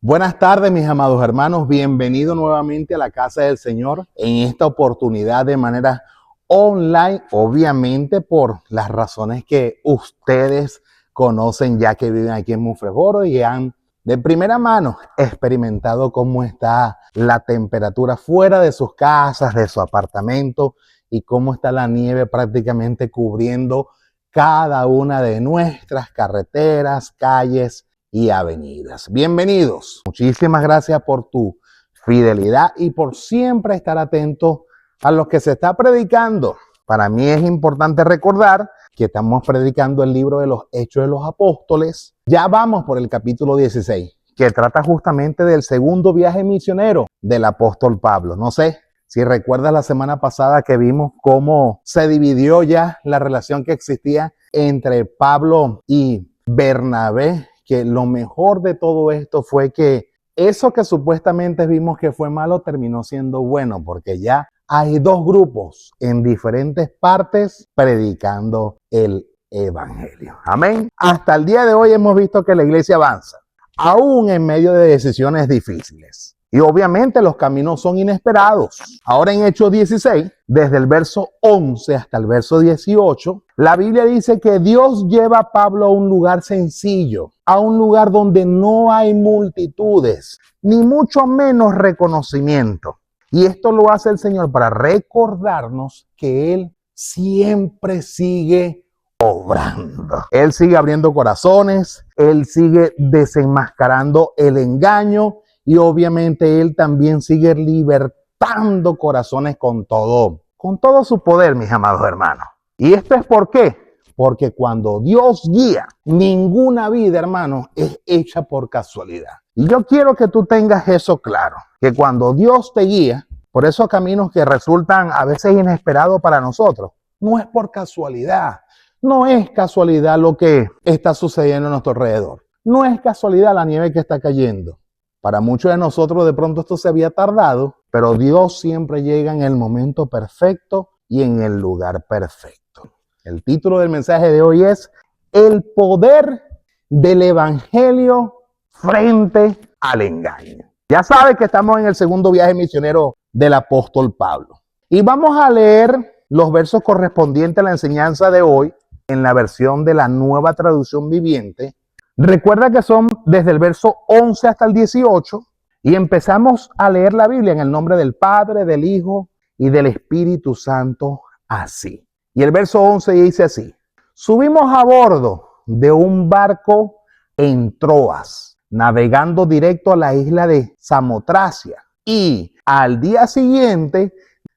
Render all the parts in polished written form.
Buenas tardes, mis amados hermanos. Bienvenidos nuevamente a la casa del Señor. En esta oportunidad de manera online, obviamente por las razones que ustedes conocen ya que viven aquí en Mufrejoro y han de primera mano experimentado cómo está la temperatura fuera de sus casas, de su apartamento y cómo está la nieve prácticamente cubriendo cada una de nuestras carreteras, calles y avenidas. Bienvenidos. Muchísimas gracias por tu fidelidad y por siempre estar atento a lo que se está predicando. Para mí es importante recordar que estamos predicando el libro de los Hechos de los Apóstoles. Ya vamos por el capítulo 16, que trata justamente del segundo viaje misionero del apóstol Pablo. No sé si recuerdas la semana pasada que vimos cómo se dividió ya la relación que existía entre Pablo y Bernabé, que lo mejor de todo esto fue que eso que supuestamente vimos que fue malo terminó siendo bueno, porque ya hay dos grupos en diferentes partes predicando el evangelio. Amén. Hasta el día de hoy hemos visto que la iglesia avanza, aún en medio de decisiones difíciles. Y obviamente los caminos son inesperados. Ahora en Hechos 16, desde el verso 11 hasta el verso 18, la Biblia dice que Dios lleva a Pablo a un lugar sencillo, a un lugar donde no hay multitudes, ni mucho menos reconocimiento. Y esto lo hace el Señor para recordarnos que Él siempre sigue obrando. Él sigue abriendo corazones, Él sigue desenmascarando el engaño y obviamente Él también sigue libertando corazones con todo su poder, mis amados hermanos. ¿Y esto es por qué? Porque cuando Dios guía, ninguna vida, hermano, es hecha por casualidad. Y yo quiero que tú tengas eso claro, que cuando Dios te guía por esos caminos que resultan a veces inesperados para nosotros, no es por casualidad. No es casualidad lo que está sucediendo a nuestro alrededor. No es casualidad la nieve que está cayendo. Para muchos de nosotros de pronto esto se había tardado, pero Dios siempre llega en el momento perfecto y en el lugar perfecto. El título del mensaje de hoy es El poder del evangelio frente al engaño. Ya sabes que estamos en el segundo viaje misionero del apóstol Pablo. Y vamos a leer los versos correspondientes a la enseñanza de hoy en la versión de la Nueva Traducción Viviente. Recuerda que son desde el verso 11 hasta el 18 y empezamos a leer la Biblia en el nombre del Padre, del Hijo y del Espíritu Santo así. Y el verso 11 dice así: subimos a bordo de un barco en Troas, navegando directo a la isla de Samotracia, y al día siguiente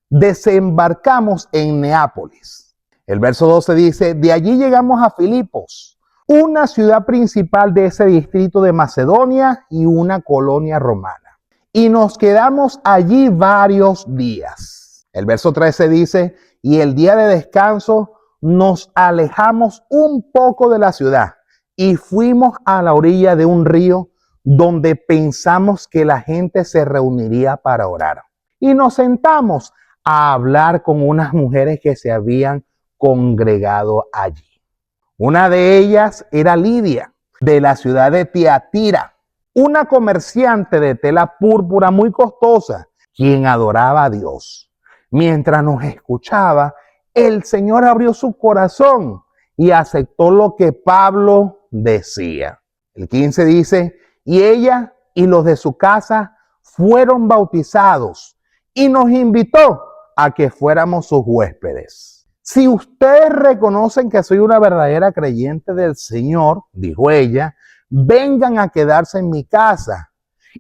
desembarcamos en Neápolis. El verso 12 dice: de allí llegamos a Filipos, una ciudad principal de ese distrito de Macedonia y una colonia romana. Y nos quedamos allí varios días. El verso 13 dice: y el día de descanso nos alejamos un poco de la ciudad y fuimos a la orilla de un río donde pensamos que la gente se reuniría para orar. Y nos sentamos a hablar con unas mujeres que se habían congregado allí. Una de ellas era Lidia, de la ciudad de Tiatira, una comerciante de tela púrpura muy costosa, quien adoraba a Dios. Mientras nos escuchaba, el Señor abrió su corazón y aceptó lo que Pablo decía. El 15 dice: y ella y los de su casa fueron bautizados y nos invitó a que fuéramos sus huéspedes. Si ustedes reconocen que soy una verdadera creyente del Señor, dijo ella, vengan a quedarse en mi casa.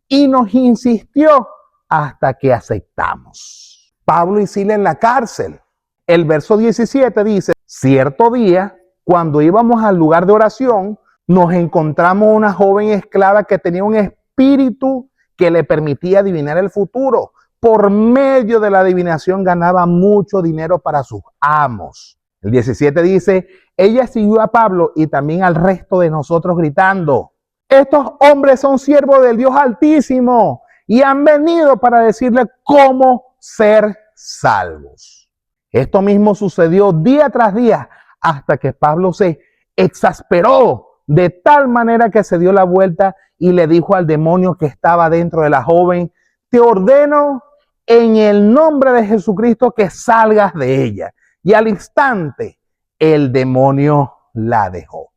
Y nos insistió hasta que aceptamos. Pablo y Silas en la cárcel. El verso 17 dice: cierto día, cuando íbamos al lugar de oración, nos encontramos una joven esclava que tenía un espíritu que le permitía adivinar el futuro. Por medio de la adivinación ganaba mucho dinero para sus amos. El 17 dice: ella siguió a Pablo y también al resto de nosotros gritando: estos hombres son siervos del Dios Altísimo y han venido para decirle cómo ser salvos. Esto mismo sucedió día tras día hasta que Pablo se exasperó de tal manera que se dio la vuelta y le dijo al demonio que estaba dentro de la joven: te ordeno en el nombre de Jesucristo que salgas de ella. Y al instante el demonio la dejó.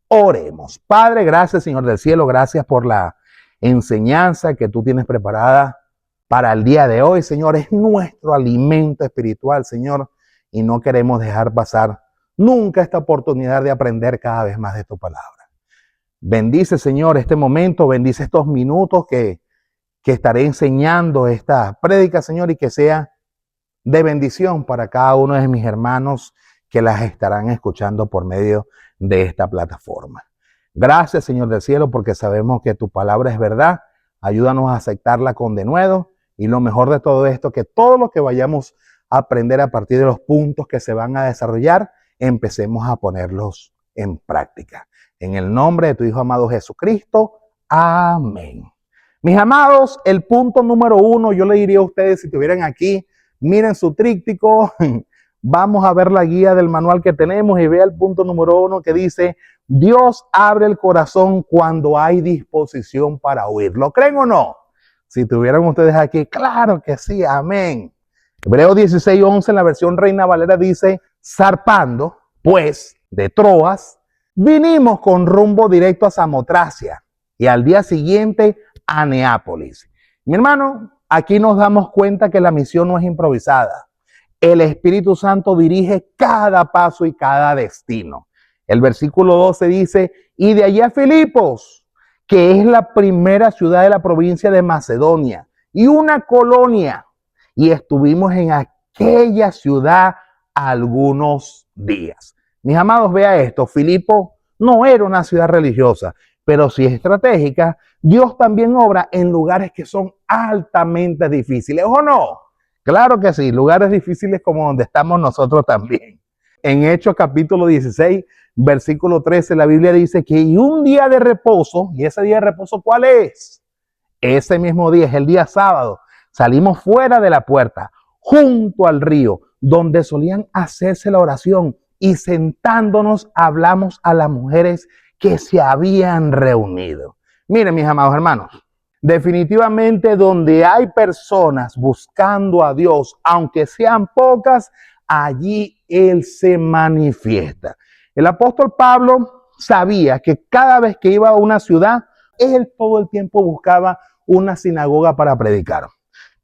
Oremos. Padre, gracias, Señor del cielo, gracias por la enseñanza que tú tienes preparada para el día de hoy, Señor. Es nuestro alimento espiritual, Señor, y no queremos dejar pasar nunca esta oportunidad de aprender cada vez más de tu palabra. Bendice, Señor, este momento, bendice estos minutos que estaré enseñando esta prédica, Señor, y que sea de bendición para cada uno de mis hermanos que las estarán escuchando por medio de esta plataforma. Gracias, Señor del cielo, porque sabemos que tu palabra es verdad. Ayúdanos a aceptarla con denuedo, y lo mejor de todo esto, que todo lo que vayamos a aprender a partir de los puntos que se van a desarrollar, empecemos a ponerlos en práctica. En el nombre de tu Hijo amado Jesucristo. Amén. Mis amados, el punto número 1, yo le diría a ustedes, si estuvieran aquí, miren su tríptico, vamos a ver la guía del manual que tenemos y vea el punto número 1 que dice: Dios abre el corazón cuando hay disposición para oír. ¿Lo creen o no? Si estuvieran ustedes aquí, claro que sí, amén. Hebreos 16:11 en la versión Reina Valera dice: zarpando, pues, de Troas, vinimos con rumbo directo a Samotracia y al día siguiente a Neápolis. Mi hermano, aquí nos damos cuenta que la misión no es improvisada. El Espíritu Santo dirige cada paso y cada destino. El versículo 12 dice: y de allí a Filipos, que es la primera ciudad de la provincia de Macedonia y una colonia. Y estuvimos en aquella ciudad algunos días. Mis amados, vea esto. Filipo no era una ciudad religiosa, pero sí estratégica. Dios también obra en lugares que son altamente difíciles, ¿o no? Claro que sí, lugares difíciles como donde estamos nosotros también. En Hechos capítulo 16, versículo 13, la Biblia dice que y un día de reposo, ¿y ese día de reposo cuál es? Ese mismo día es el día sábado. Salimos fuera de la puerta, junto al río, donde solían hacerse la oración, y sentándonos hablamos a las mujeres que se habían reunido. Miren, mis amados hermanos, definitivamente donde hay personas buscando a Dios, aunque sean pocas, allí Él se manifiesta. El apóstol Pablo sabía que cada vez que iba a una ciudad, él todo el tiempo buscaba una sinagoga para predicar.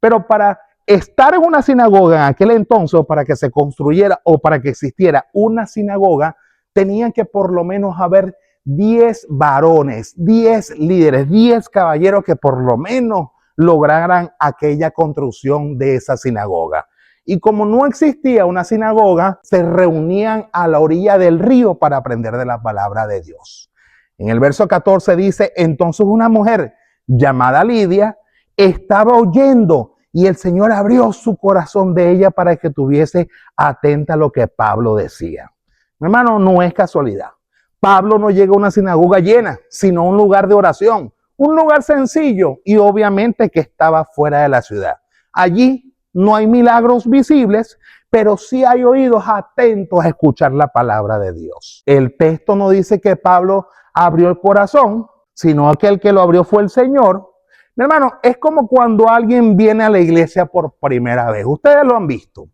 Pero para estar en una sinagoga en aquel entonces, o para que se construyera o para que existiera una sinagoga, tenían que por lo menos haber 10 varones, 10 líderes, 10 caballeros que por lo menos lograran aquella construcción de esa sinagoga. Y como no existía una sinagoga, se reunían a la orilla del río para aprender de la palabra de Dios. En el verso 14 dice: entonces una mujer llamada Lidia estaba oyendo, y el Señor abrió su corazón de ella para que estuviese atenta a lo que Pablo decía. Mi hermano, no es casualidad. Pablo no llega a una sinagoga llena, sino a un lugar de oración, un lugar sencillo y obviamente que estaba fuera de la ciudad. Allí no hay milagros visibles, pero sí hay oídos atentos a escuchar la palabra de Dios. El texto no dice que Pablo abrió el corazón, sino que el que lo abrió fue el Señor. Mi hermano, es como cuando alguien viene a la iglesia por primera vez. Ustedes lo han visto.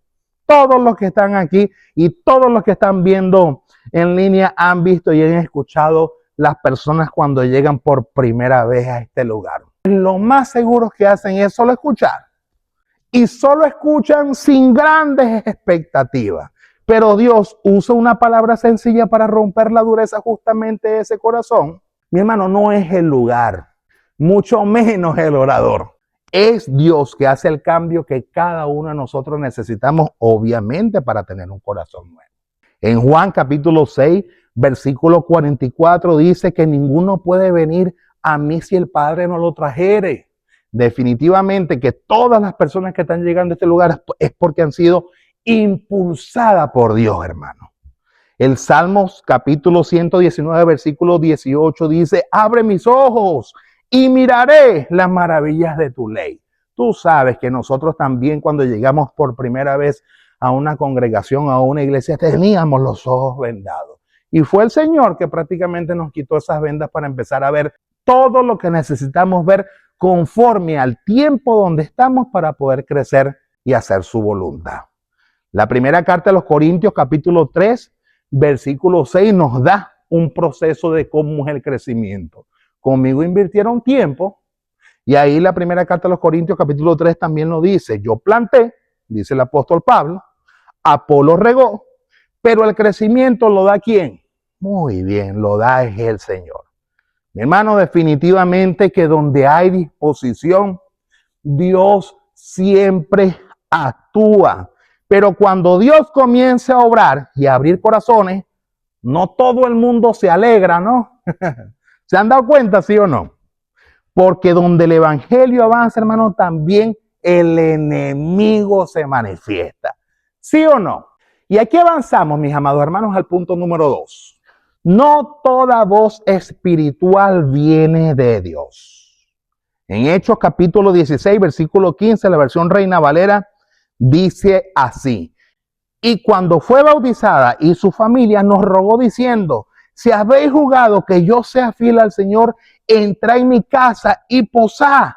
Todos los que están aquí y todos los que están viendo en línea han visto y han escuchado las personas cuando llegan por primera vez a este lugar. Lo más seguro que hacen es solo escuchar. Y solo escuchan sin grandes expectativas. Pero Dios usa una palabra sencilla para romper la dureza justamente de ese corazón. Mi hermano, no es el lugar, mucho menos el orador. Es Dios que hace el cambio que cada uno de nosotros necesitamos, obviamente, para tener un corazón nuevo. En Juan capítulo 6, versículo 44 dice que ninguno puede venir a mí si el Padre no lo trajere. Definitivamente que todas las personas que están llegando a este lugar es porque han sido impulsadas por Dios, hermano. El Salmos capítulo 119, versículo 18 dice: abre mis ojos y miraré las maravillas de tu ley. Tú sabes que nosotros también, cuando llegamos por primera vez a una congregación, a una iglesia, teníamos los ojos vendados. Y fue el Señor que prácticamente nos quitó esas vendas para empezar a ver todo lo que necesitamos ver conforme al tiempo donde estamos para poder crecer y hacer su voluntad. La primera carta de los Corintios, capítulo 3, versículo 6, nos da un proceso de cómo es el crecimiento. Conmigo invirtieron tiempo, y ahí la primera carta de los Corintios, capítulo 3, también lo dice. Yo planté, dice el apóstol Pablo, Apolo regó, pero el crecimiento lo da ¿quién? Muy bien, lo da es el Señor. Mi hermano, definitivamente que donde hay disposición, Dios siempre actúa. Pero cuando Dios comience a obrar y a abrir corazones, no todo el mundo se alegra, ¿no? ¿Se han dado cuenta, sí o no? Porque donde el evangelio avanza, hermano, también el enemigo se manifiesta. ¿Sí o no? Y aquí avanzamos, mis amados hermanos, al punto número 2. No toda voz espiritual viene de Dios. En Hechos capítulo 16, versículo 15, la versión Reina Valera, dice así. Y cuando fue bautizada y su familia nos rogó diciendo, si habéis jugado que yo sea fiel al Señor, entrad en mi casa y posad.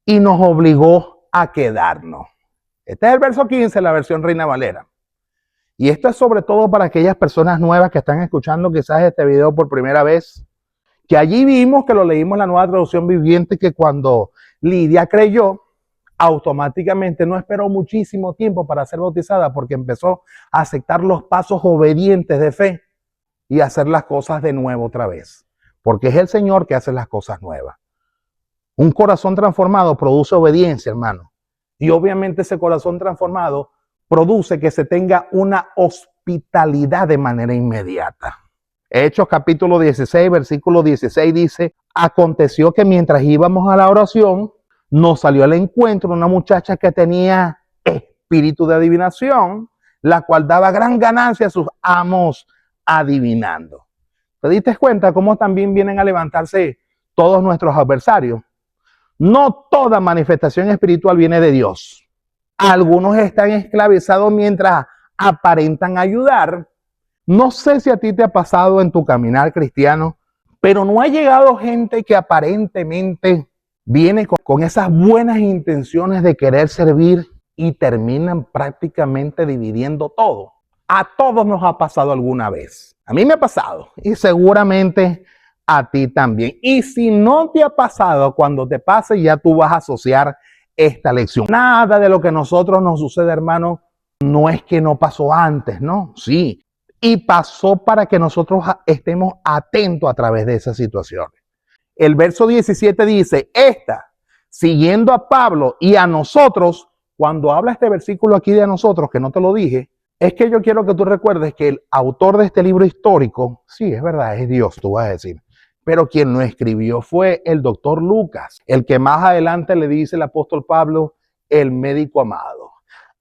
Y nos obligó a quedarnos. Este es el verso 15, la versión Reina Valera. Y esto es sobre todo para aquellas personas nuevas que están escuchando quizás este video por primera vez. Que allí vimos, que lo leímos en la Nueva Traducción Viviente, que cuando Lidia creyó, automáticamente no esperó muchísimo tiempo para ser bautizada porque empezó a aceptar los pasos obedientes de fe y hacer las cosas de nuevo otra vez. Porque es el Señor que hace las cosas nuevas. Un corazón transformado produce obediencia, hermano. Y obviamente ese corazón transformado produce que se tenga una hospitalidad de manera inmediata. Hechos capítulo 16, versículo 16 dice, aconteció que mientras íbamos a la oración, nos salió al encuentro una muchacha que tenía espíritu de adivinación, la cual daba gran ganancia a sus amos adivinando. ¿Te diste cuenta cómo también vienen a levantarse todos nuestros adversarios? No toda manifestación espiritual viene de Dios. Algunos están esclavizados mientras aparentan ayudar. No sé si a ti te ha pasado en tu caminar cristiano, pero no ha llegado gente que aparentemente viene con esas buenas intenciones de querer servir y terminan prácticamente dividiendo todo. A todos nos ha pasado alguna vez. A mí me ha pasado y seguramente a ti también. Y si no te ha pasado, cuando te pase ya tú vas a asociar esta lección. Nada de lo que a nosotros nos sucede, hermano, no es que no pasó antes, ¿no? Sí. Y pasó para que nosotros estemos atentos a través de esas situaciones. El verso 17 dice, siguiendo a Pablo y a nosotros, cuando habla este versículo aquí de a nosotros, que no te lo dije, es que yo quiero que tú recuerdes que el autor de este libro histórico, sí, es verdad, es Dios, tú vas a decir, pero quien lo escribió fue el doctor Lucas, el que más adelante le dice el apóstol Pablo, el médico amado.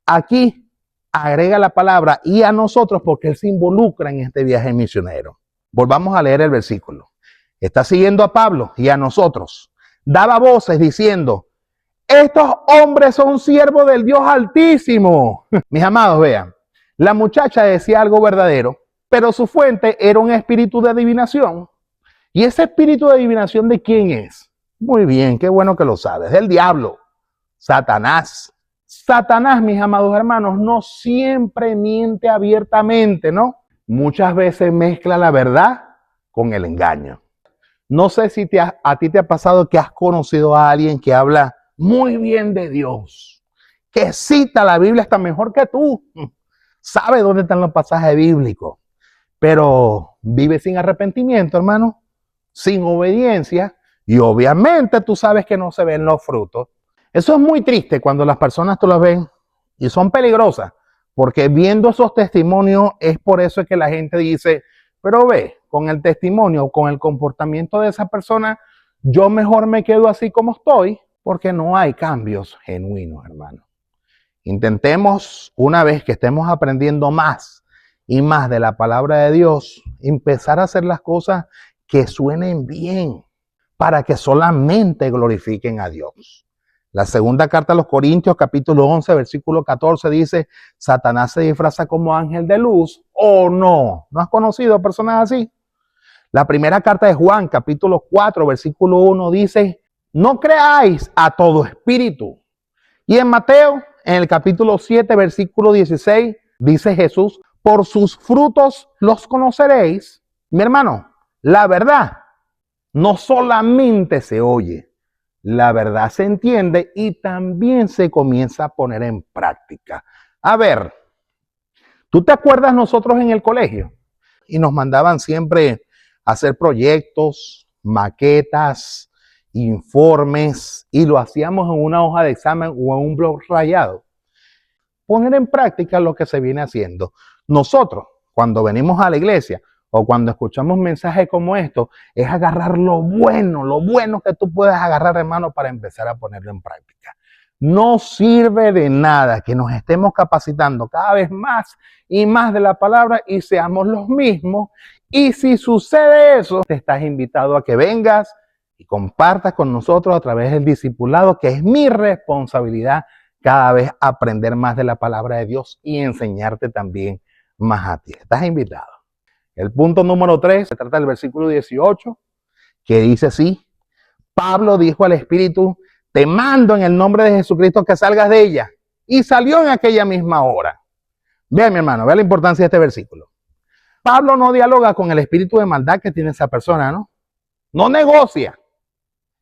Aquí agrega la palabra y a nosotros porque él se involucra en este viaje misionero. Volvamos a leer el versículo. Está siguiendo a Pablo y a nosotros. Daba voces diciendo, estos hombres son siervos del Dios Altísimo. Mis amados, vean, la muchacha decía algo verdadero, pero su fuente era un espíritu de adivinación. ¿Y ese espíritu de adivinación de quién es? Muy bien, qué bueno que lo sabes. Del diablo, Satanás. Satanás, mis amados hermanos, no siempre miente abiertamente, ¿no? Muchas veces mezcla la verdad con el engaño. No sé si a ti te ha pasado que has conocido a alguien que habla muy bien de Dios, que cita la Biblia hasta mejor que tú, sabe dónde están los pasajes bíblicos, pero vive sin arrepentimiento, hermano, sin obediencia, y obviamente tú sabes que no se ven los frutos. Eso es muy triste cuando las personas tú las ven y son peligrosas, porque viendo esos testimonios es por eso que la gente dice, pero ve, con el testimonio, con el comportamiento de esa persona, yo mejor me quedo así como estoy, porque no hay cambios genuinos, hermano. Intentemos, una vez que estemos aprendiendo más y más de la palabra de Dios, empezar a hacer las cosas que suenen bien, para que solamente glorifiquen a Dios. La segunda carta a los Corintios, capítulo 11, versículo 14, dice, Satanás se disfraza como ángel de luz, ¿o no? ¿No has conocido personas así? La primera carta de Juan, capítulo 4, versículo 1, dice, no creáis a todo espíritu. Y en Mateo, en el capítulo 7, versículo 16, dice Jesús, por sus frutos los conoceréis. Mi hermano, la verdad no solamente se oye, la verdad se entiende y también se comienza a poner en práctica. A ver, ¿tú te acuerdas nosotros en el colegio? Y nos mandaban siempre a hacer proyectos, maquetas, informes, y lo hacíamos en una hoja de examen o en un blog rayado. Poner en práctica lo que se viene haciendo. Nosotros, cuando venimos a la iglesia o cuando escuchamos mensajes como estos, es agarrar lo bueno que tú puedes agarrar, hermano, para empezar a ponerlo en práctica. No sirve de nada que nos estemos capacitando cada vez más y más de la palabra y seamos los mismos. Y si sucede eso, te estás invitado a que vengas y compartas con nosotros a través del discipulado, que es mi responsabilidad cada vez aprender más de la palabra de Dios y enseñarte también más a ti. Estás invitado. El punto número 3 se trata del versículo 18, que dice así, Pablo dijo al Espíritu, te mando en el nombre de Jesucristo que salgas de ella. Y salió en aquella misma hora. Vea, mi hermano, vea la importancia de este versículo. Pablo no dialoga con el espíritu de maldad que tiene esa persona, ¿no? No negocia.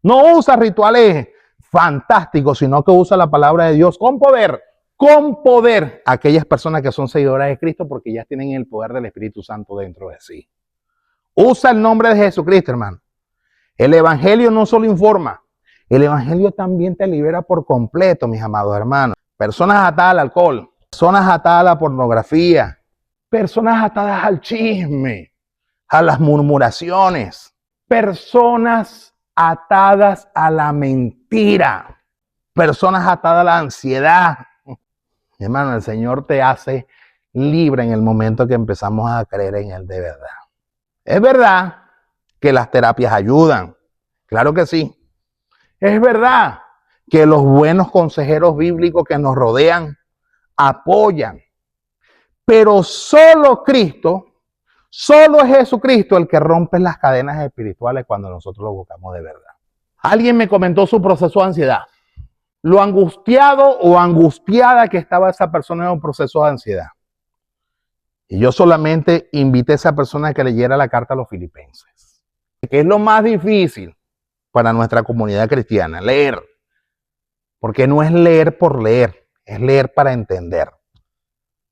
No usa rituales fantásticos, sino que usa la palabra de Dios con poder. Con poder. Aquellas personas que son seguidoras de Cristo porque ya tienen el poder del Espíritu Santo dentro de sí. Usa el nombre de Jesucristo, hermano. El Evangelio no solo informa, el Evangelio también te libera por completo, mis amados hermanos. Personas atadas al alcohol, personas atadas a la pornografía, personas atadas al chisme, a las murmuraciones, personas atadas a la mentira, personas atadas a la ansiedad. Hermano, el Señor te hace libre en el momento que empezamos a creer en Él de verdad. Es verdad que las terapias ayudan, claro que sí. Es verdad que los buenos consejeros bíblicos que nos rodean apoyan, pero solo Cristo, solo es Jesucristo el que rompe las cadenas espirituales cuando nosotros lo buscamos de verdad. Alguien me comentó su proceso de ansiedad. Lo angustiado o angustiada que estaba esa persona en un proceso de ansiedad. Y yo solamente invité a esa persona a que leyera la carta a los Filipenses. Que es lo más difícil para nuestra comunidad cristiana, leer. Porque no es leer por leer, es leer para entender.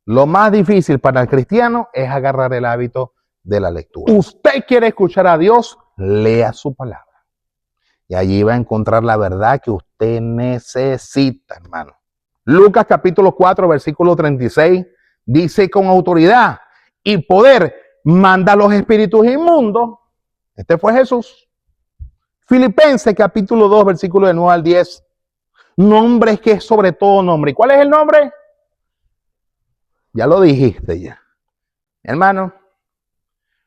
Lo más difícil para el cristiano es agarrar el hábito de la lectura. Usted quiere escuchar a Dios, lea su palabra. Y allí va a encontrar la verdad que usted necesita, hermano. Lucas capítulo 4, versículo 36, dice con autoridad y poder manda a los espíritus inmundos. Este fue Jesús. Filipenses capítulo 2, versículo de 9 al 10. Nombre que es sobre todo nombre. ¿Y cuál es el nombre? Ya lo dijiste ya. Hermano,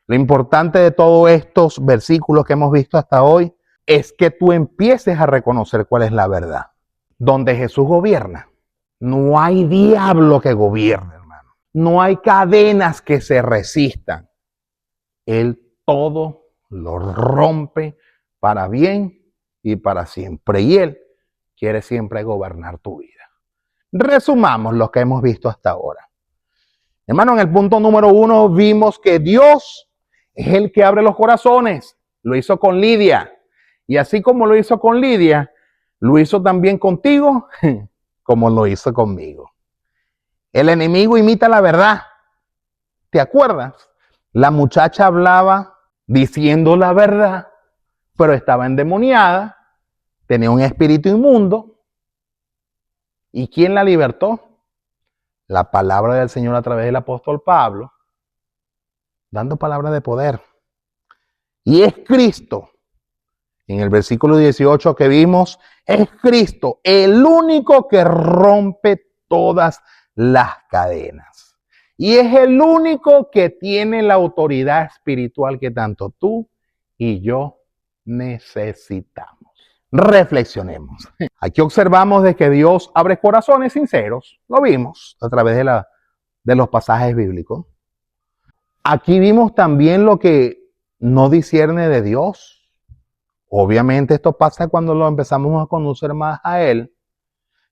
lo importante de todos estos versículos que hemos visto hasta hoy es que tú empieces a reconocer cuál es la verdad. Donde Jesús gobierna, no hay diablo que gobierne, hermano. No hay cadenas que se resistan. Él todo lo rompe para bien y para siempre. Y Él quiere siempre gobernar tu vida. Resumamos lo que hemos visto hasta ahora. Hermano, en el punto número 1 vimos que Dios es el que abre los corazones. Lo hizo con Lidia. Y así como lo hizo con Lidia, lo hizo también contigo, como lo hizo conmigo. El enemigo imita la verdad. ¿Te acuerdas? La muchacha hablaba diciendo la verdad, pero estaba endemoniada, tenía un espíritu inmundo. ¿Y quién la libertó? La palabra del Señor a través del apóstol Pablo, dando palabra de poder. Y es Cristo. En el versículo 18 que vimos, es Cristo el único que rompe todas las cadenas. Y es el único que tiene la autoridad espiritual que tanto tú y yo necesitamos. Reflexionemos. Aquí observamos de que Dios abre corazones sinceros. Lo vimos a través de los pasajes bíblicos. Aquí vimos también lo que no discierne de Dios. Obviamente esto pasa cuando lo empezamos a conocer más a Él.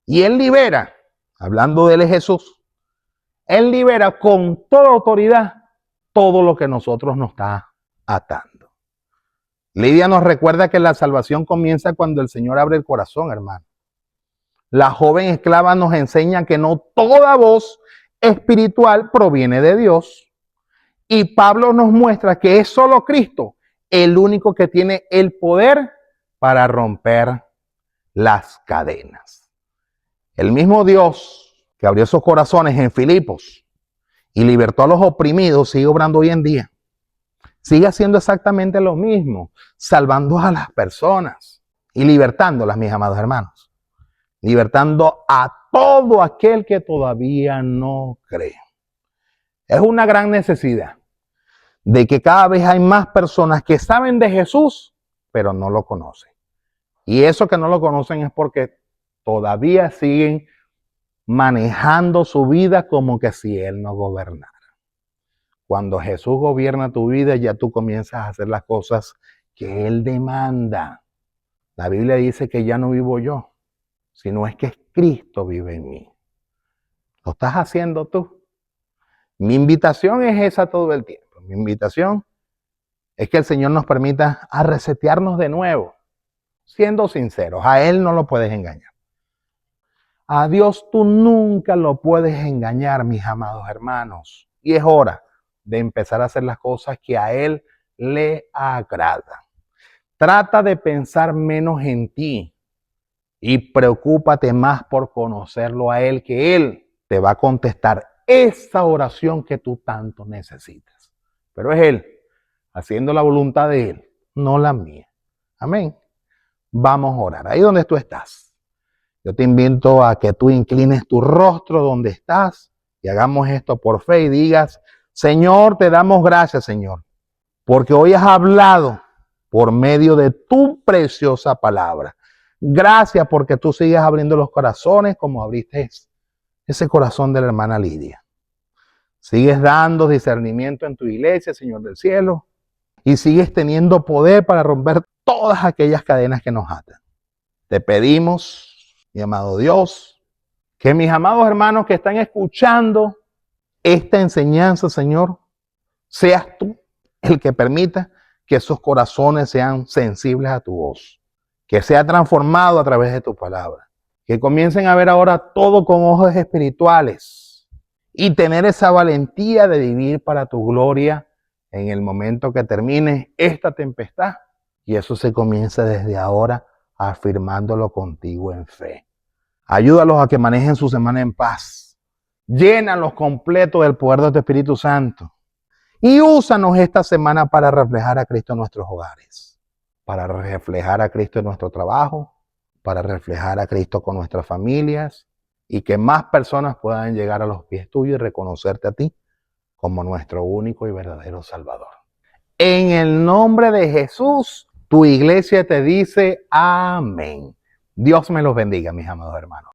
Y Él libera, hablando de Él es Jesús, Él libera con toda autoridad todo lo que nosotros nos está atando. Lidia nos recuerda que la salvación comienza cuando el Señor abre el corazón, hermano. La joven esclava nos enseña que no toda voz espiritual proviene de Dios. Y Pablo nos muestra que es solo Cristo el único que tiene el poder para romper las cadenas. El mismo Dios que abrió esos corazones en Filipos y libertó a los oprimidos sigue obrando hoy en día. Sigue haciendo exactamente lo mismo, salvando a las personas y libertándolas, mis amados hermanos. Libertando a todo aquel que todavía no cree. Es una gran necesidad de que cada vez hay más personas que saben de Jesús, pero no lo conocen. Y eso que no lo conocen es porque todavía siguen manejando su vida como que si Él no gobernara. Cuando Jesús gobierna tu vida, ya tú comienzas a hacer las cosas que Él demanda. La Biblia dice que ya no vivo yo, sino es que Cristo vive en mí. ¿Lo estás haciendo tú? Mi invitación es esa todo el tiempo. Mi invitación es que el Señor nos permita a resetearnos de nuevo, siendo sinceros. A Él no lo puedes engañar. A Dios tú nunca lo puedes engañar, mis amados hermanos. Y es hora de empezar a hacer las cosas que a Él le agradan. Trata de pensar menos en ti y preocúpate más por conocerlo a Él, que Él te va a contestar esa oración que tú tanto necesitas. Pero es Él, haciendo la voluntad de Él, no la mía. Amén. Vamos a orar. Ahí donde tú estás. Yo te invito a que tú inclines tu rostro donde estás y hagamos esto por fe y digas: Señor, te damos gracias, Señor, porque hoy has hablado por medio de tu preciosa palabra. Gracias porque tú sigues abriendo los corazones como abriste ese corazón de la hermana Lidia. Sigues dando discernimiento en tu iglesia, Señor del cielo, y sigues teniendo poder para romper todas aquellas cadenas que nos atan. Te pedimos, mi amado Dios, que mis amados hermanos que están escuchando esta enseñanza, Señor, seas tú el que permita que esos corazones sean sensibles a tu voz, que sea transformado a través de tu palabra, que comiencen a ver ahora todo con ojos espirituales y tener esa valentía de vivir para tu gloria en el momento que termine esta tempestad. Y eso se comienza desde ahora afirmándolo contigo en fe. Ayúdalos a que manejen su semana en paz. Llénalos completos del poder de tu Espíritu Santo. Y úsanos esta semana para reflejar a Cristo en nuestros hogares, para reflejar a Cristo en nuestro trabajo, para reflejar a Cristo con nuestras familias y que más personas puedan llegar a los pies tuyos y reconocerte a ti como nuestro único y verdadero Salvador. En el nombre de Jesús, tu iglesia te dice amén. Dios me los bendiga, mis amados hermanos.